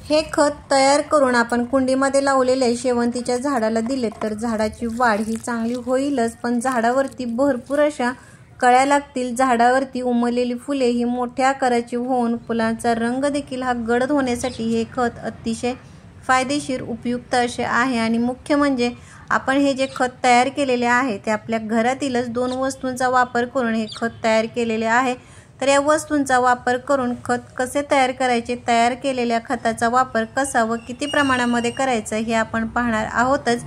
हे खत तयार करून आपण कुंडीमध्ये लावलेले शेवंतीच्या झाडाला दिले तर झाडाची वाढ ही चांगली होईलच, पण झाडावरती भरपूर अशा कळ्या लागतील। झाडावरती उमललेली फुले ही मोठ्या आकाराची होऊन फुलांचा रंग देखील हा गडद होण्यासाठी हे खत अतिशय फायदेशीर उपयुक्त असे आहे। आणि मुख्य म्हणजे आपण हे जे खत तयार केलेले आहे ते आपल्या घरातीलच 2 वस्तूंचा वापर करून हे खत तयार केलेले आहे। तर या वस्तूंचा वापर करून खत कसे तयार करायचे, तयार केलेल्या खताचा वापर कसा व किती प्रमाणामध्ये करायचा हे आपण पाहणार आहोतच।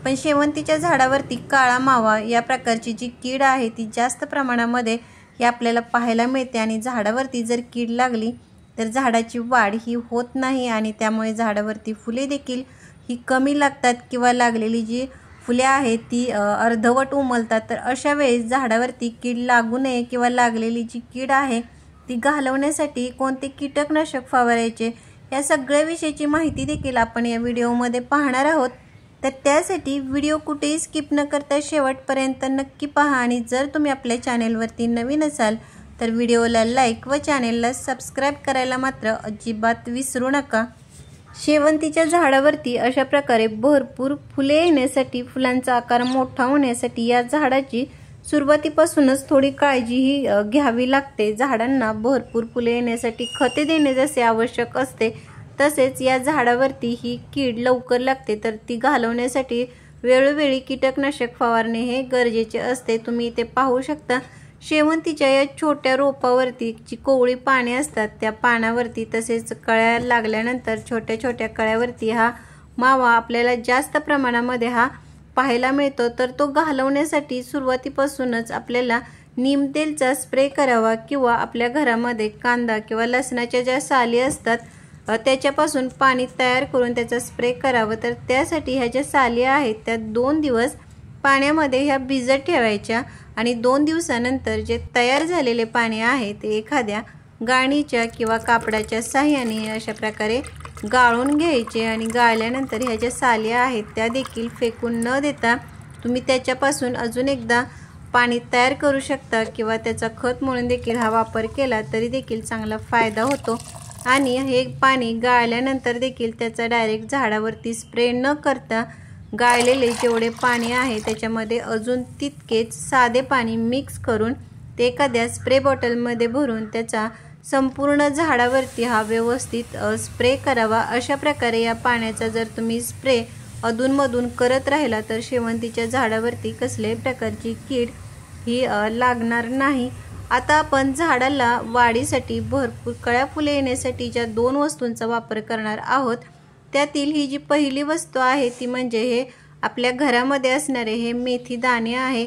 पण शेवंतीच्या झाडावरती काळा मावा या प्रकारची जी कीड आहे ती जास्त प्रमाणामध्ये हे आपल्याला पाहायला मिळते आणि झाडावरती जर कीड लागली तर झाडाची वाढ ही होत नाही आणि त्यामुळे झाडावरती फुले देखील ही कमी लागतात किंवा लागलेली जी फुले आहेत ती अर्धवट उमलतात। तर अशा वेळेस झाडावरती कीड लागू नये किंवा लागलेली जी कीड आहे ती घालवण्यासाठी कोणते कीटकनाशक फवारायचे या सगळ्या विषयीची माहिती देखील आपण या व्हिडिओमध्ये पाहणार आहोत। तर त्यासाठी व्हिडिओ कुठेही स्किप न करता शेवटपर्यंत नक्की पहा आणि जर तुम्ही आपल्या चॅनेलवरती नवीन असाल तर व्हिडिओला लाईक व चॅनेलला सबस्क्राईब करायला मात्र अजिबात विसरू नका। शेवंतीच्या झाडावरती अशा प्रकारे भरपूर फुले येण्यासाठी, फुलांचा आकार मोठा होण्यासाठी या झाडाची सुरुवातीपासूनच थोडी काळजी ही घ्यावी लागते। झाडांना भरपूर फुले येण्यासाठी खते देणे जसे आवश्यक असते तसेच या झाडावरती ही कीड लवकर लागते, तर ती घालवण्यासाठी वेळोवेळी कीटकनाशक फवारणे हे गरजेचे असते। तुम्ही इथे पाहू शकता शेवंतीच्या या छोट्या रोपावरती जी कोवळी पाने असतात त्या पानावरती तसेच कळ्या लागल्यानंतर छोट्या छोट्या कळ्यावरती हा मावा आपल्याला जास्त प्रमाणामध्ये हा पाहायला मिळतो। तर तो घालवण्यासाठी सुरुवातीपासूनच आपल्याला नीम तेलचा स्प्रे करावा किंवा आपल्या घरामध्ये कांदा किंवा लसणाच्या ज्या साली असतात त्याच्यापासून पाणी तयार करून त्याचा स्प्रे करावा। तर त्यासाठी ह्या ज्या साली आहेत त्या 2 दिवस पाण्यामध्ये ह्या भिजत ठेवायच्या आणि 2 दिवसानंतर जे तयार झालेले पाणी आहे ते एखाद्या गाळणीच्या किंवा कापडाच्या साहाय्याने अशा प्रकारे गाळून घ्यायचे आणि गाळल्यानंतर ह्या ज्या साली आहेत त्या देखील फेकून न देता तुम्ही त्याच्यापासून अजून एकदा पाणी तयार करू शकता किंवा त्याचा खत म्हणून देखील हा वापर केला तरी देखील चांगला फायदा होतो। आणि हे पाणी गाळल्यानंतर देखील त्याचा डायरेक्ट झाडावरती स्प्रे न करता गाळलेले जेवढे पाणी आहे त्याच्यामध्ये अजून तितकेच साधे पाणी मिक्स करून ते एखाद्या स्प्रे बॉटलमध्ये भरून त्याचा संपूर्ण झाडावरती हा व्यवस्थित स्प्रे करावा। अशा प्रकारे या पाण्याचा जर तुम्ही स्प्रे अधूनमधून करत राहिला तर शेवंतीच्या झाडावरती कसल्याही प्रकारची कीड ही लागणार नाही। आता आपण झाडाला वाढीसाठी भरपूर कळ्या फुले येण्यासाठी ज्या 2 वस्तूंचा वापर करणार आहोत त्यातील ही जी पहिली वस्तू आहे ती म्हणजे हे आपल्या घरामध्ये असणारे हे मेथी दाणे आहे।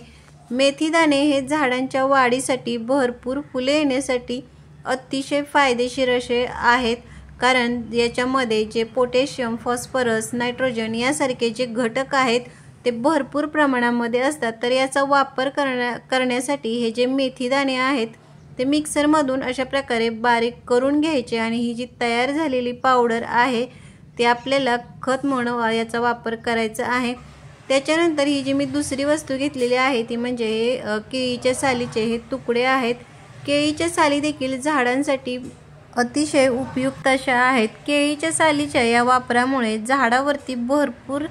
मेथी दाणे हे झाडांच्या वाढीसाठी भरपूर फुले येण्यासाठी अतिशय फायदेशीर असे आहेत, कारण याच्यामध्ये जे पोटॅशियम, फॉस्फरस, नायट्रोजन यासारखे जे घटक आहेत ते भरपूर प्रमाणामध्ये असतात। तर याचा वापर करण्यासाठी हे जे मेथी दाणे आहेत ते मिक्सरमधून अशा प्रकारे बारीक करून घ्यायचे आणि ही जी तयार झालेली पावडर आहे ते आपल्याला खत म्हणून याचा वापर करायचा आहे। त्याच्यानंतर ही जी मी दुसरी वस्तू घेतलेली आहे ती म्हणजे हे केळीच्या सालीचे हे तुकडे आहेत। केळीच्या साली देखील झाडांसाठी अतिशय उपयुक्त अशा आहेत। केळीच्या सालीच्या या वापरामुळे झाडावरती भरपूर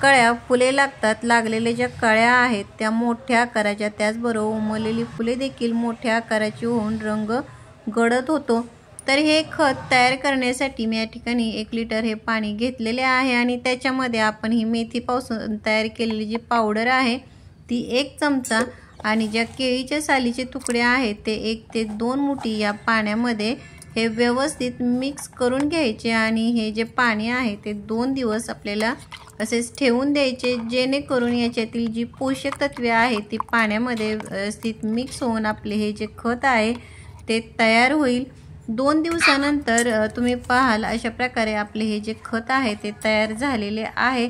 कळ्या फुले लागतात। लागलेल्या ज्या कळ्या आहेत त्या मोठ्या आकाराच्या, त्याचबरोबर उमललेली फुले देखील मोठ्या आकाराची होऊन रंग गडद होतो। तर हे खत तयार करण्यासाठी मी या ठिकाणी 1 लिटर हे पाणी घेतलेले आहे आणि त्याच्यामध्ये आपण ही मेथीपासून तयार केलेली जी पावडर आहे ती 1 चमचा आणि ज्या केळीच्या सालीचे तुकडे आहेत ते 1 ते 2 मुठी या पाण्यामध्ये हे व्यवस्थित मिक्स करून घ्यायचे आणि हे जे पाणी आहे ते 2 दिवस आपल्याला असेच ठेवून द्यायचे, जेणेकरून याच्यातील जी पोषक तत्वे आहेत ती पाण्यामध्ये व्यवस्थित मिक्स होऊन आपले हे जे खत आहे ते तयार होईल। 2 दिवसानंतर तुम्ही पाहाल अशा प्रकारे आपले हे जे खत आहे ते तयार झालेले आहे।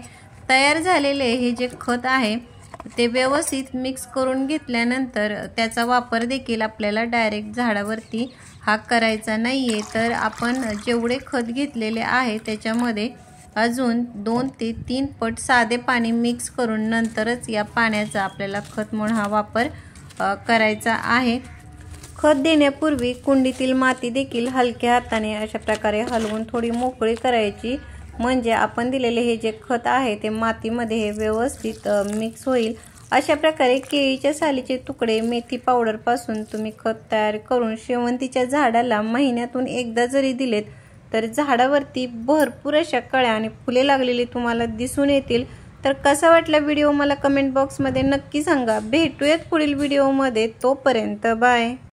तयार झालेले हे जे खत आहे ते व्यवस्थित मिक्स करून घेतल्यानंतर त्याचा वापर देखील आपल्याला डायरेक्ट झाडावरती हा करायचा नाहीये। तर आपण जेवढे खत घेतलेले आहे त्याच्यामध्ये अजून 2 ते 3 पट साधे पाणी मिक्स करून नंतरच या पाण्याचा आपल्याला खत म्हणून हा वापर करायचा आहे। खत देण्यापूर्वी कुंडीतील माती देखील हलक्या हाताने अशा प्रकारे हलवून थोडी मोकळी करायची, म्हणजे आपण दिलेले हे जे खत आहे ते मातीमध्ये हे व्यवस्थित मिक्स होईल। अशा प्रकारे केळीच्या सालीचे तुकडे, मेथी पावडर पासून तुम्ही खत तयार करून शेवंतीच्या झाडाला महिन्यातून एकदा जरी दिलेत तर झाडावरती भरपूर अशा कळ्या आणि फुले लागलेली तुम्हाला दिसून येतील। तर कसा वाटला व्हिडिओ मला कमेंट बॉक्समध्ये नक्की सांगा। भेटूयात पुढील व्हिडिओमध्ये, तोपर्यंत बाय।